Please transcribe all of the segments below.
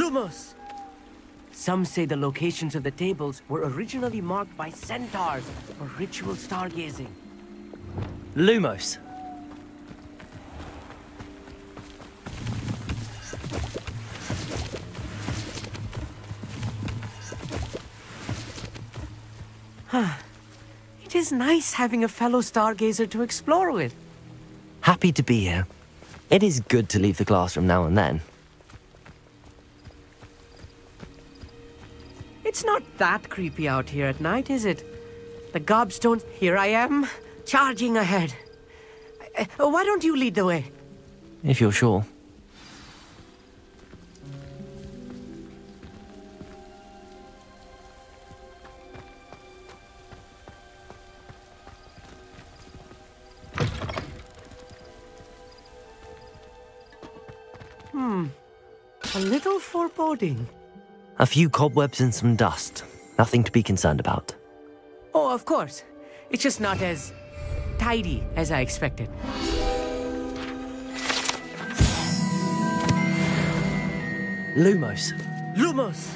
Lumos! Some say the locations of the tables were originally marked by centaurs for ritual stargazing. Lumos. It is nice having a fellow stargazer to explore with. Happy to be here. It is good to leave the classroom now and then. It's not that creepy out here at night, is it? The gobstones... Here I am, charging ahead. Why don't you lead the way? If you're sure. A little foreboding. A few cobwebs and some dust. Nothing to be concerned about. Oh, of course. It's just not as tidy as I expected. Lumos. Lumos!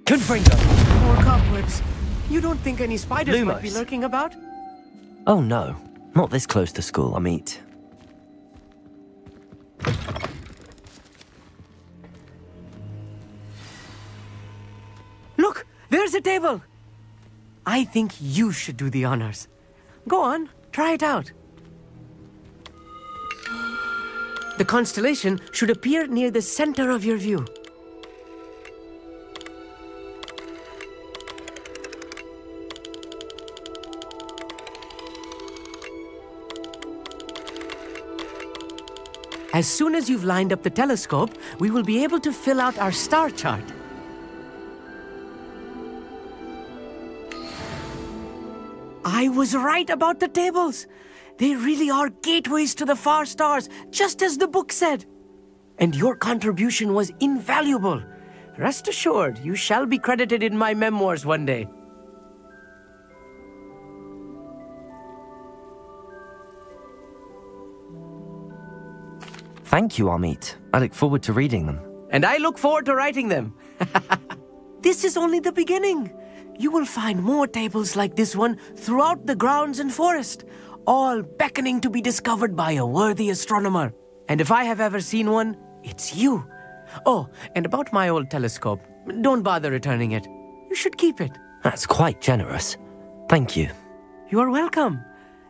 Confringo! More cobwebs. You don't think any spiders might be Lumos. lurking about? Oh no, not this close to school, I mean. Look, there's a table. I think you should do the honors. Go on, try it out. The constellation should appear near the center of your view. As soon as you've lined up the telescope, we will be able to fill out our star chart. I was right about the tables. They really are gateways to the far stars, just as the book said. And your contribution was invaluable. Rest assured, you shall be credited in my memoirs one day. Thank you, Amit. I look forward to reading them. And I look forward to writing them. This is only the beginning. You will find more tables like this one throughout the grounds and forest, all beckoning to be discovered by a worthy astronomer. And if I have ever seen one, it's you. Oh, and about my old telescope, don't bother returning it. You should keep it. That's quite generous. Thank you. You are welcome.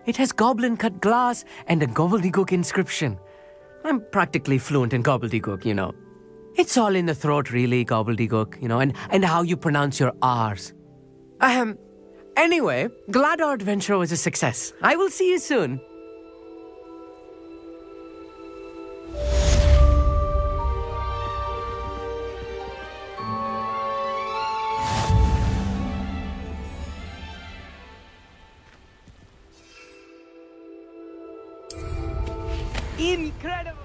It has goblin-cut glass and a gobbledygook inscription. I'm practically fluent in gobbledygook, you know. It's all in the throat, really, gobbledygook, you know, and how you pronounce your R's. Anyway, glad our adventure was a success. I will see you soon. Incredible!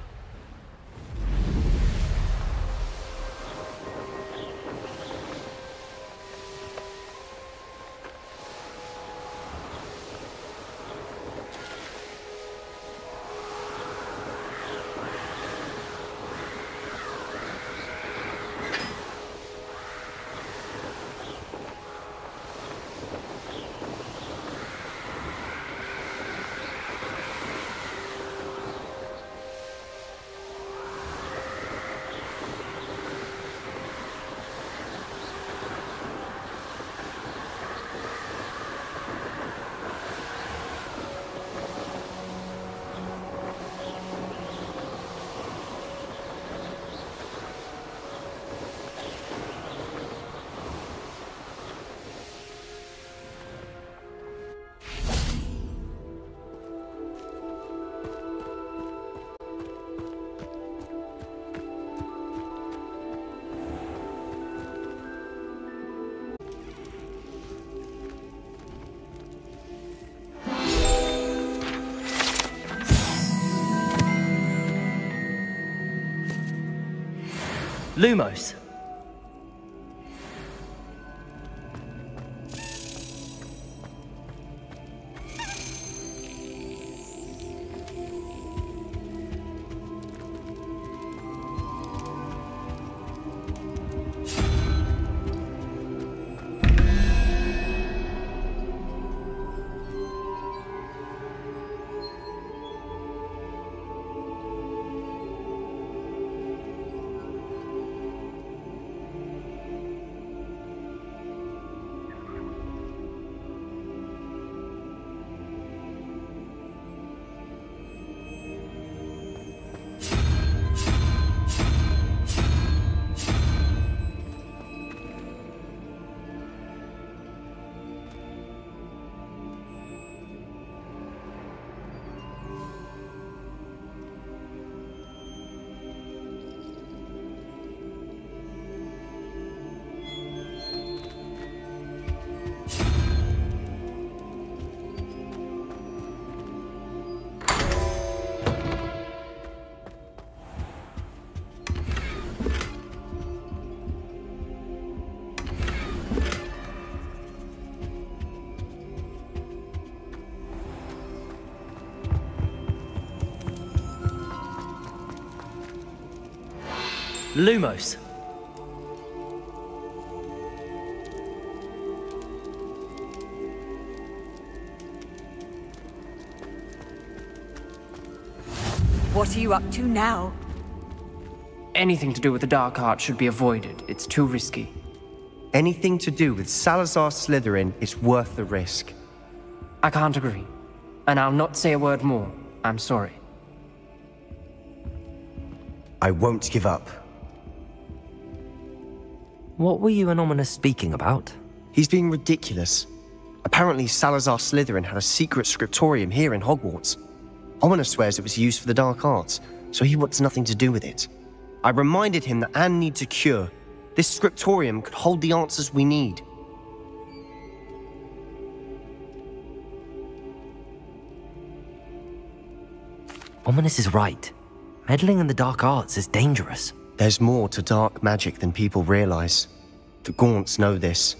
Lumos. Lumos. What are you up to now? Anything to do with the dark art should be avoided. It's too risky. Anything to do with Salazar Slytherin is worth the risk. I can't agree. And I'll not say a word more. I'm sorry. I won't give up. What were you and Ominis speaking about? He's being ridiculous. Apparently Salazar Slytherin had a secret scriptorium here in Hogwarts. Ominis swears it was used for the dark arts, so he wants nothing to do with it. I reminded him that Anne needs a cure. This scriptorium could hold the answers we need. Ominis is right. Meddling in the dark arts is dangerous. There's more to dark magic than people realize. The Gaunts know this.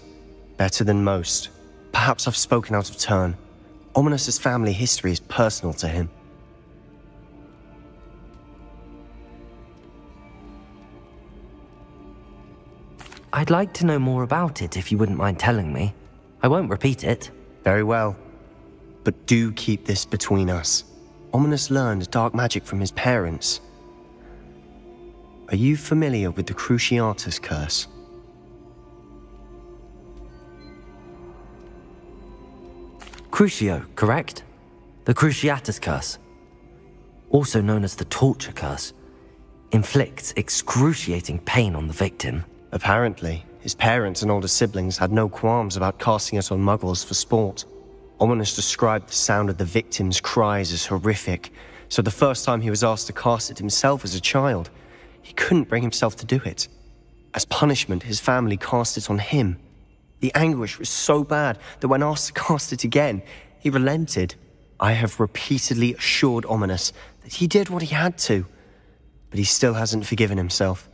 Better than most. Perhaps I've spoken out of turn. Ominis' family history is personal to him. I'd like to know more about it if you wouldn't mind telling me. I won't repeat it. Very well. But do keep this between us. Ominis learned dark magic from his parents. Are you familiar with the Cruciatus curse? Crucio, correct? The Cruciatus curse. Also known as the torture curse. Inflicts excruciating pain on the victim. Apparently, his parents and older siblings had no qualms about casting it on muggles for sport. Ominis described the sound of the victim's cries as horrific, so the first time he was asked to cast it himself as a child, he couldn't bring himself to do it. As punishment, his family cast it on him. The anguish was so bad that when asked to cast it again, he relented. I have repeatedly assured Ominis that he did what he had to, but he still hasn't forgiven himself.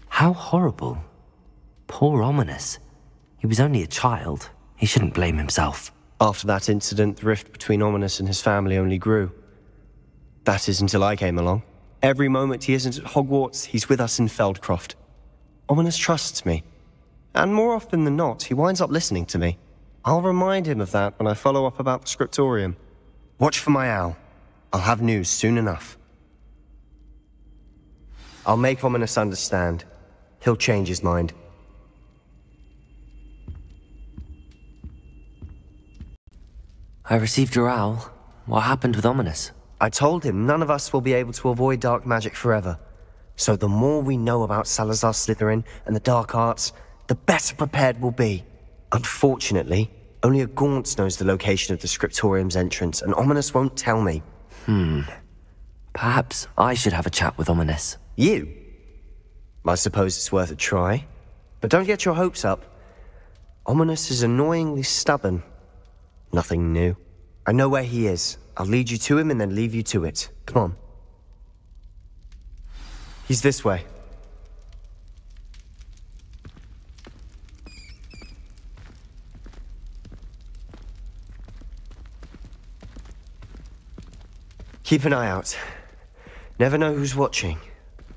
How horrible. Poor Ominis. He was only a child. He shouldn't blame himself. After that incident, the rift between Ominis and his family only grew. That is until I came along. Every moment he isn't at Hogwarts, he's with us in Feldcroft. Ominis trusts me. And more often than not, he winds up listening to me. I'll remind him of that when I follow up about the Scriptorium. Watch for my owl. I'll have news soon enough. I'll make Ominis understand. He'll change his mind. I received your owl. What happened with Ominis? I told him none of us will be able to avoid dark magic forever. So the more we know about Salazar Slytherin and the dark arts, the better prepared we'll be. Unfortunately, only a Gaunt knows the location of the Scriptorium's entrance, and Ominis won't tell me. Perhaps I should have a chat with Ominis. You? I suppose it's worth a try. But don't get your hopes up. Ominis is annoyingly stubborn. Nothing new. I know where he is. I'll lead you to him and then leave you to it. Come on. He's this way. Keep an eye out. Never know who's watching.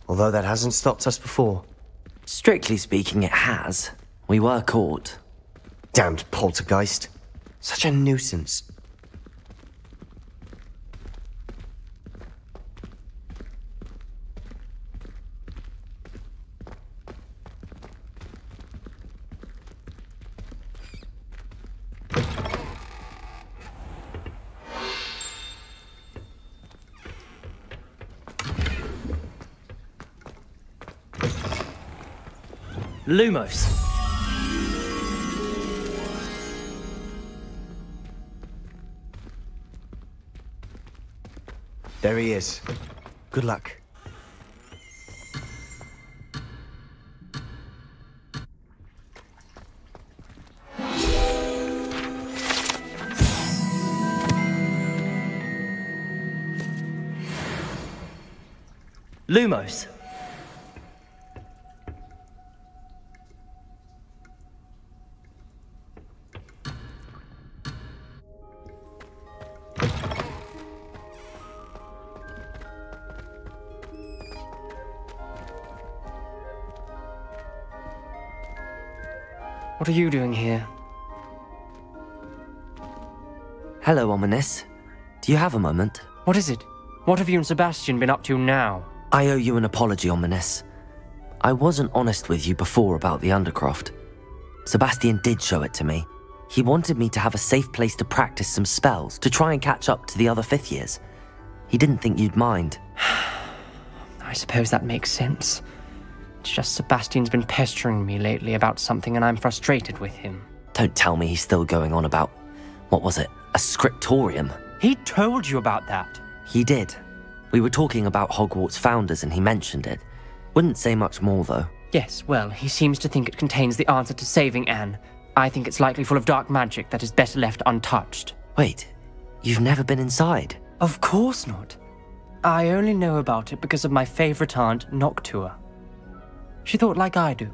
Although that hasn't stopped us before. Strictly speaking, it has. We were caught. Damned poltergeist. Such a nuisance. Lumos! There he is. Good luck. Lumos! What are you doing here? Hello, Ominis. Do you have a moment? What is it? What have you and Sebastian been up to now? I owe you an apology, Ominis. I wasn't honest with you before about the Undercroft. Sebastian did show it to me. He wanted me to have a safe place to practice some spells, to try and catch up to the other 5th years. He didn't think you'd mind. I suppose that makes sense. It's just Sebastian's been pestering me lately about something and I'm frustrated with him. Don't tell me he's still going on about, what was it, a Scriptorium? He told you about that. He did. We were talking about Hogwarts founders and he mentioned it. Wouldn't say much more though. Yes, well, he seems to think it contains the answer to saving Anne. I think it's likely full of dark magic that is better left untouched. Wait, you've never been inside? Of course not. I only know about it because of my favorite aunt, Noctua. She thought like I do.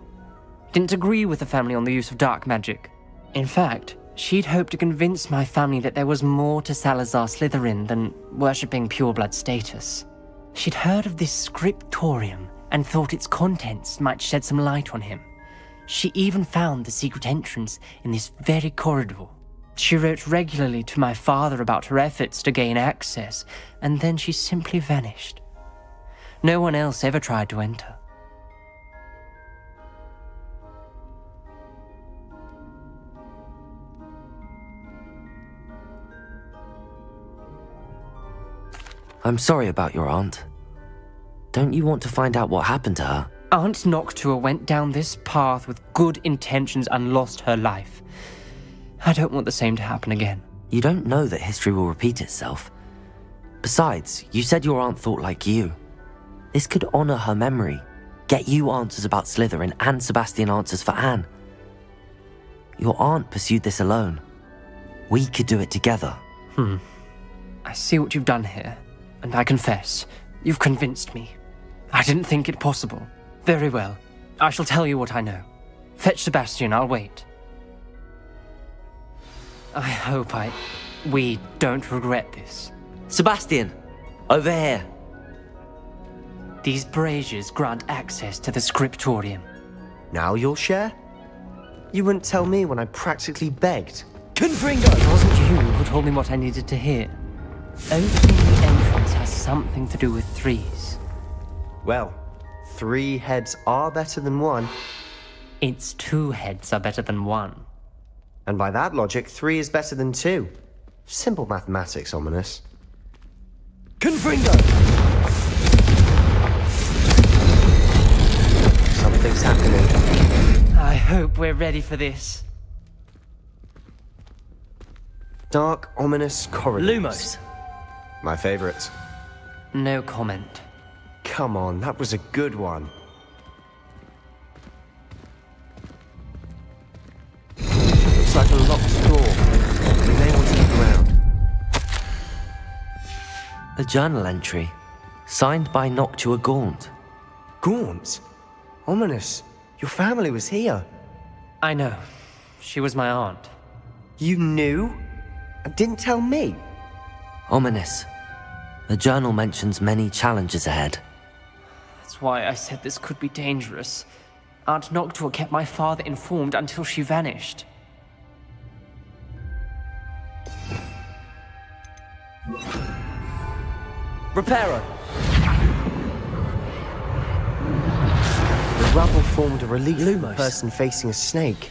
Didn't agree with the family on the use of dark magic. In fact, she'd hoped to convince my family that there was more to Salazar Slytherin than worshipping pureblood status. She'd heard of this Scriptorium and thought its contents might shed some light on him. She even found the secret entrance in this very corridor. She wrote regularly to my father about her efforts to gain access, and then she simply vanished. No one else ever tried to enter. I'm sorry about your aunt. Don't you want to find out what happened to her? Aunt Noctua went down this path with good intentions and lost her life. I don't want the same to happen again. You don't know that history will repeat itself. Besides, you said your aunt thought like you. This could honor her memory, get you answers about Slytherin and Sebastian answers for Anne. Your aunt pursued this alone. We could do it together. I see what you've done here, and I confess, you've convinced me. I didn't think it possible. Very well. I shall tell you what I know. Fetch Sebastian, I'll wait. I hope we don't regret this. Sebastian! Over here! These braziers grant access to the Scriptorium. Now you'll share? You wouldn't tell me when I practically begged. Confringo! It wasn't you who told me what I needed to hear. Opening the entrance has something to do with threes. Well, 3 heads are better than 1. Its 2 heads are better than 1. And by that logic, 3 is better than 2. Simple mathematics, Ominis. Confringo! Something's happening. I hope we're ready for this. Dark, ominous corridors. Lumos! My favorite. No comment. Come on, that was a good one. A journal entry, signed by Noctua Gaunt. Gaunt? Ominis, your family was here. I know. She was my aunt. You knew? And didn't tell me? Ominis. The journal mentions many challenges ahead. That's why I said this could be dangerous. Aunt Noctua kept my father informed until she vanished. Reparo! The rubble formed a relief Lumos. person facing a snake.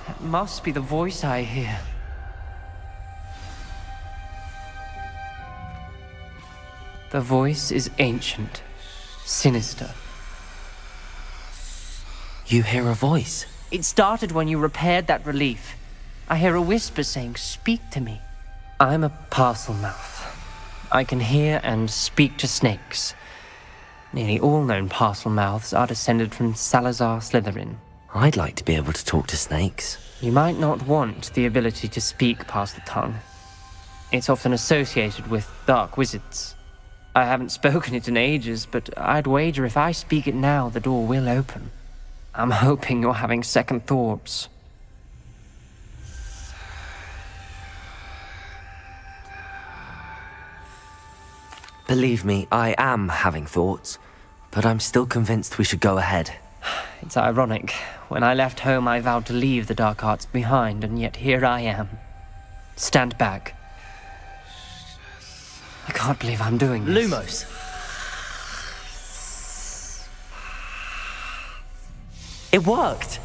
That must be the voice I hear. The voice is ancient, sinister. You hear a voice? It started when you repaired that relief. I hear a whisper saying, "Speak to me." I'm a parcel mouth. I can hear and speak to snakes. Nearly all known parcel mouths are descended from Salazar Slytherin. I'd like to be able to talk to snakes. You might not want the ability to speak past the tongue. It's often associated with dark wizards. I haven't spoken it in ages, but I'd wager if I speak it now, the door will open. I'm hoping you're having second thoughts. Believe me, I am having thoughts, but I'm still convinced we should go ahead. It's ironic. When I left home, I vowed to leave the dark arts behind, and yet here I am. Stand back. I can't believe I'm doing this. Lumos. It worked!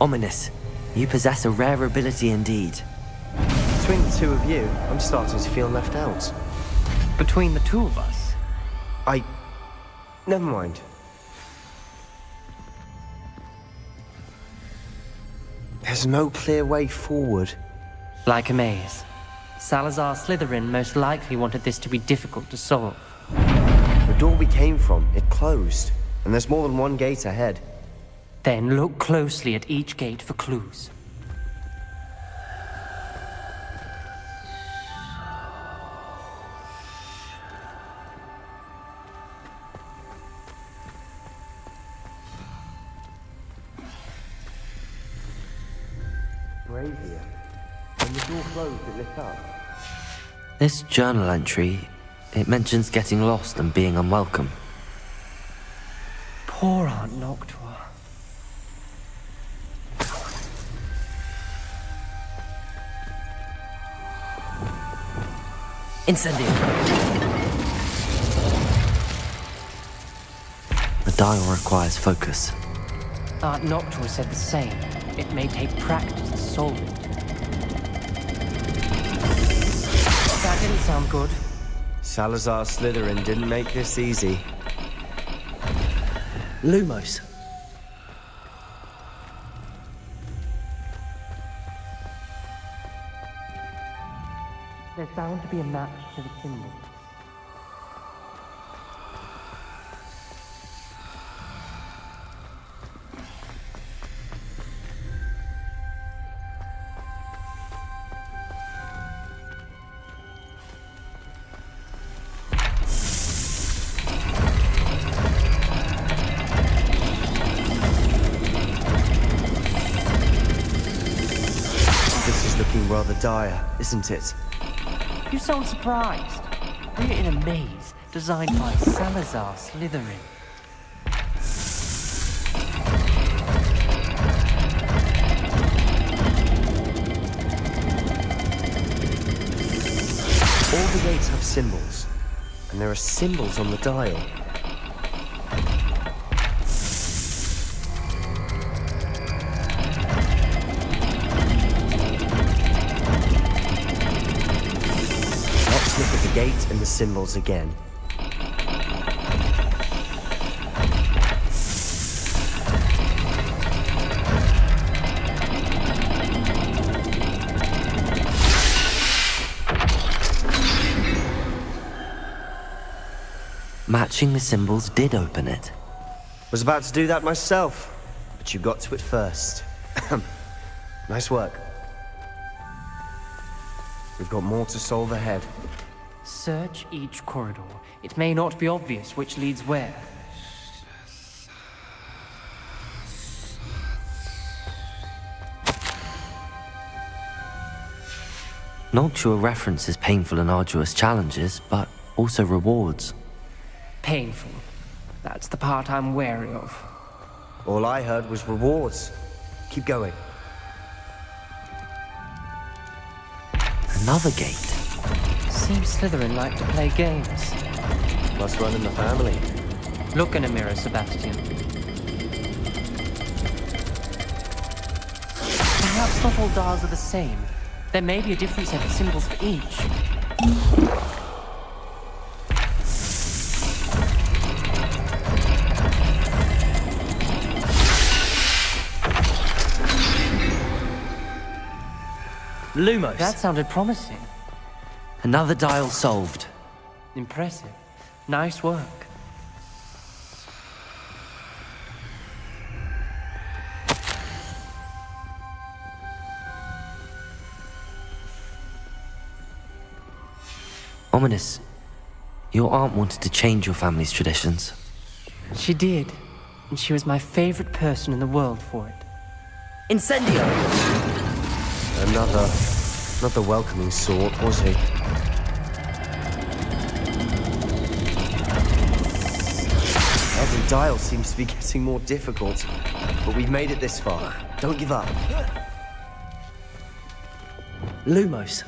Ominis, you possess a rare ability indeed. Between the two of you, I'm starting to feel left out. Between the two of us? Never mind. There's no clear way forward. Like a maze. Salazar Slytherin most likely wanted this to be difficult to solve. The door we came from, it closed. And there's more than one gate ahead. Then look closely at each gate for clues. Brazier. When the door closed, it lit up. This journal entry, it mentions getting lost and being unwelcome. Poor Aunt Noctua. Incendio. The dial requires focus. Aunt Noctua said the same. It may take practice to solve it. That didn't sound good. Salazar Slytherin didn't make this easy. Lumos. There's bound to be a match to the symbol. This is looking rather dire, isn't it? You sound surprised. We're in a maze designed by Salazar Slytherin. All the gates have symbols, and there are symbols on the dial. Let's look at the gate and the symbols again. Matching the symbols did open it. Was about to do that myself, but you got to it first. Nice work. We've got more to solve ahead. Search each corridor. It may not be obvious which leads where. Noctua references painful and arduous challenges, but also rewards. Painful. That's the part I'm wary of. All I heard was rewards. Keep going. Another gate. Seems Slytherin like to play games. Must run in the family. Look in a mirror, Sebastian. Perhaps not all dials are the same. There may be a different set of symbols for each. Lumos. That sounded promising. Another dial solved. Impressive. Nice work. Ominis, your aunt wanted to change your family's traditions. She did. And she was my favorite person in the world for it. Incendio! Not the welcoming sort, was he? Every dial seems to be getting more difficult, but we've made it this far. Don't give up. Lumos.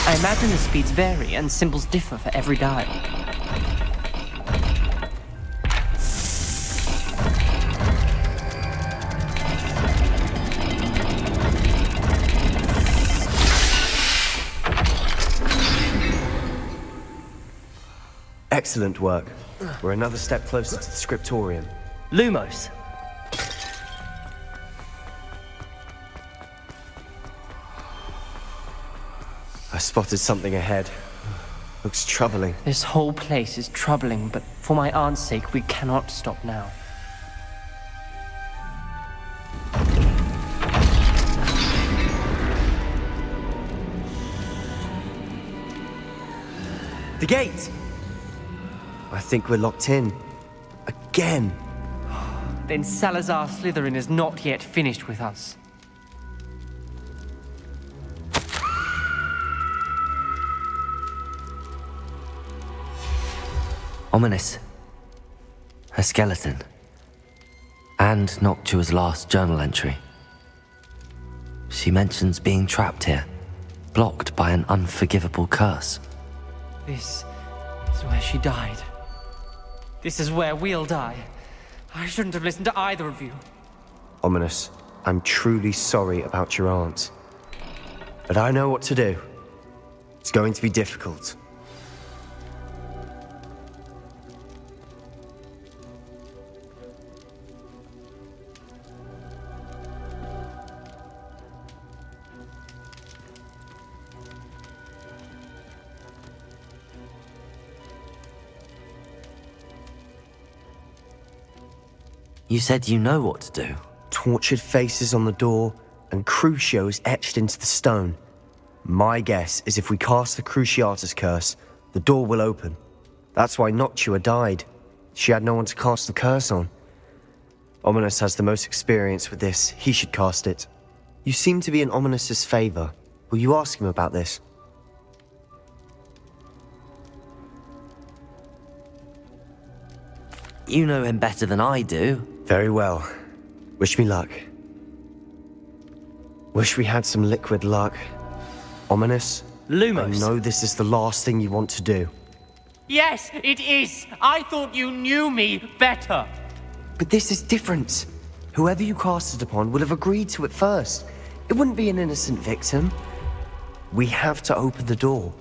I imagine the speeds vary and symbols differ for every dial. Excellent work. We're another step closer to the Scriptorium. Lumos. I spotted something ahead. Looks troubling. This whole place is troubling, but for my aunt's sake, we cannot stop now. The gate! I think we're locked in. Again. Then Salazar Slytherin is not yet finished with us. Ominis. Her skeleton. And Noctua's last journal entry. She mentions being trapped here, blocked by an unforgivable curse. This is where she died. This is where we'll die. I shouldn't have listened to either of you. Ominis, I'm truly sorry about your aunt. But I know what to do. It's going to be difficult. You said you know what to do. Tortured faces on the door and Crucios etched into the stone. My guess is if we cast the Cruciatus curse, the door will open. That's why Noctua died. She had no one to cast the curse on. Ominis has the most experience with this. He should cast it. You seem to be in Ominis's favor. Will you ask him about this? You know him better than I do. Very well. Wish me luck. Wish we had some liquid luck. Ominis, Lumos. I know this is the last thing you want to do. Yes, it is! I thought you knew me better! But this is different. Whoever you cast it upon would have agreed to it first. It wouldn't be an innocent victim. We have to open the door.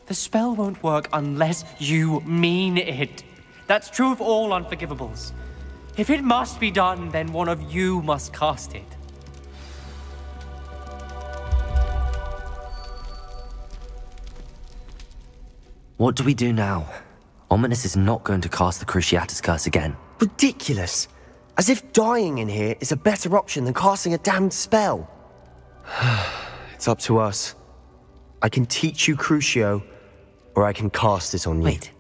The spell won't work unless you mean it. That's true of all unforgivables. If it must be done, then one of you must cast it. What do we do now? Ominis is not going to cast the Cruciatus Curse again. Ridiculous. As if dying in here is a better option than casting a damned spell. It's up to us. I can teach you Crucio, or I can cast it on you. Wait,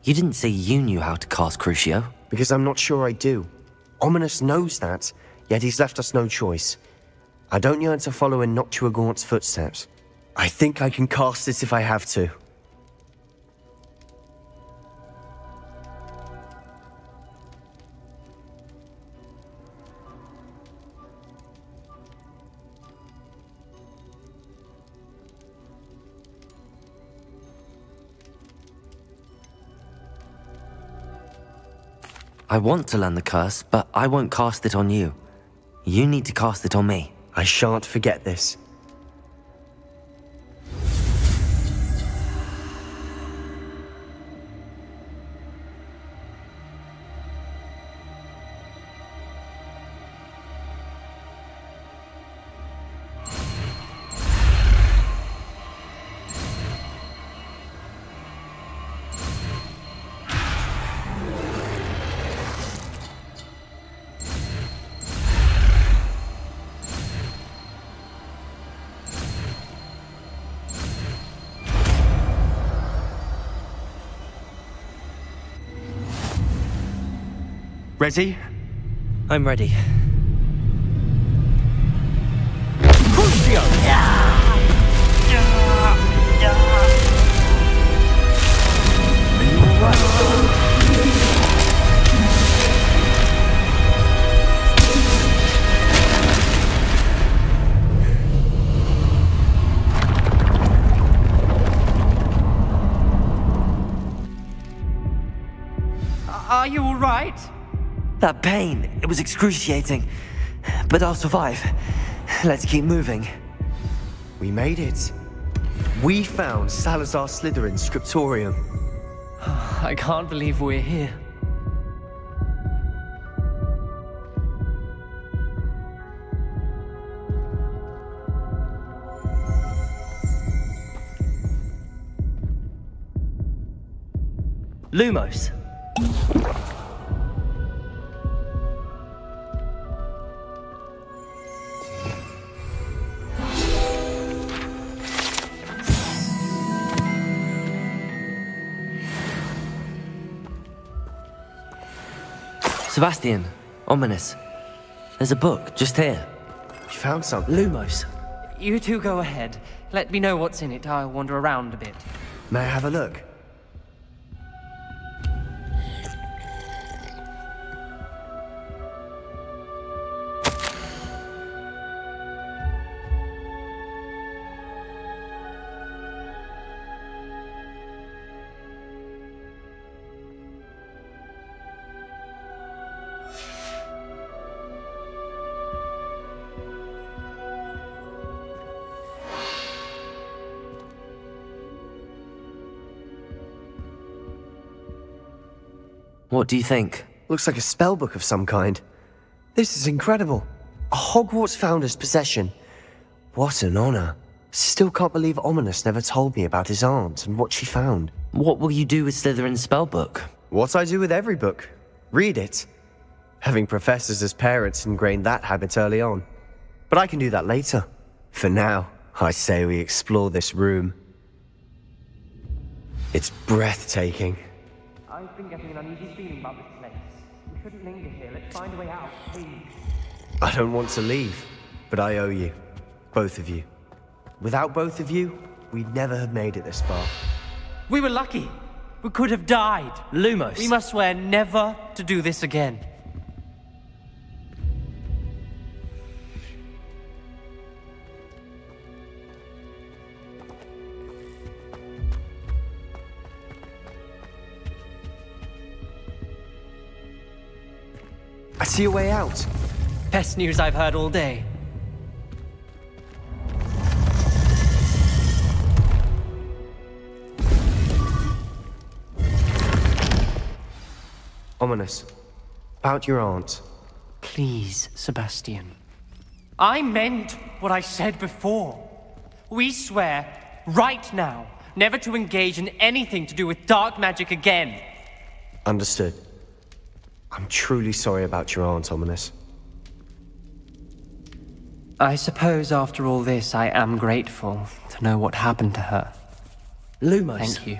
you didn't say you knew how to cast Crucio? Because I'm not sure I do. Ominis knows that, yet he's left us no choice. I don't yearn to follow in Noctua Gaunt's footsteps. I think I can cast it if I have to. I want to learn the curse, but I won't cast it on you. You need to cast it on me. I shan't forget this. Ready? I'm ready. Are you all right? That pain, it was excruciating. But I'll survive. Let's keep moving. We made it. We found Salazar Slytherin's Scriptorium. I can't believe we're here. Lumos. Sebastian, Ominis. There's a book just here. You found something? Lumos. You two go ahead. Let me know what's in it. I'll wander around a bit. May I have a look? What do you think? Looks like a spellbook of some kind. This is incredible. A Hogwarts founder's possession. What an honor. Still can't believe Ominis never told me about his aunt and what she found. What will you do with Slytherin's spellbook? What I do with every book. Read it. Having professors as parents ingrained that habit early on. But I can do that later. For now, I say we explore this room. It's breathtaking. I've been getting an uneasy feeling about this place. We shouldn't linger here. Let's find a way out, please. I don't want to leave, but I owe you. Both of you. Without both of you, we'd never have made it this far. We were lucky. We could have died. Lumos. We must swear never to do this again. I see a way out. Best news I've heard all day. Ominis, about your aunt. Please, Sebastian. I meant what I said before. We swear, right now, never to engage in anything to do with dark magic again. Understood. I'm truly sorry about your aunt, Ominis. I suppose after all this, I am grateful to know what happened to her. Lumos. Thank you.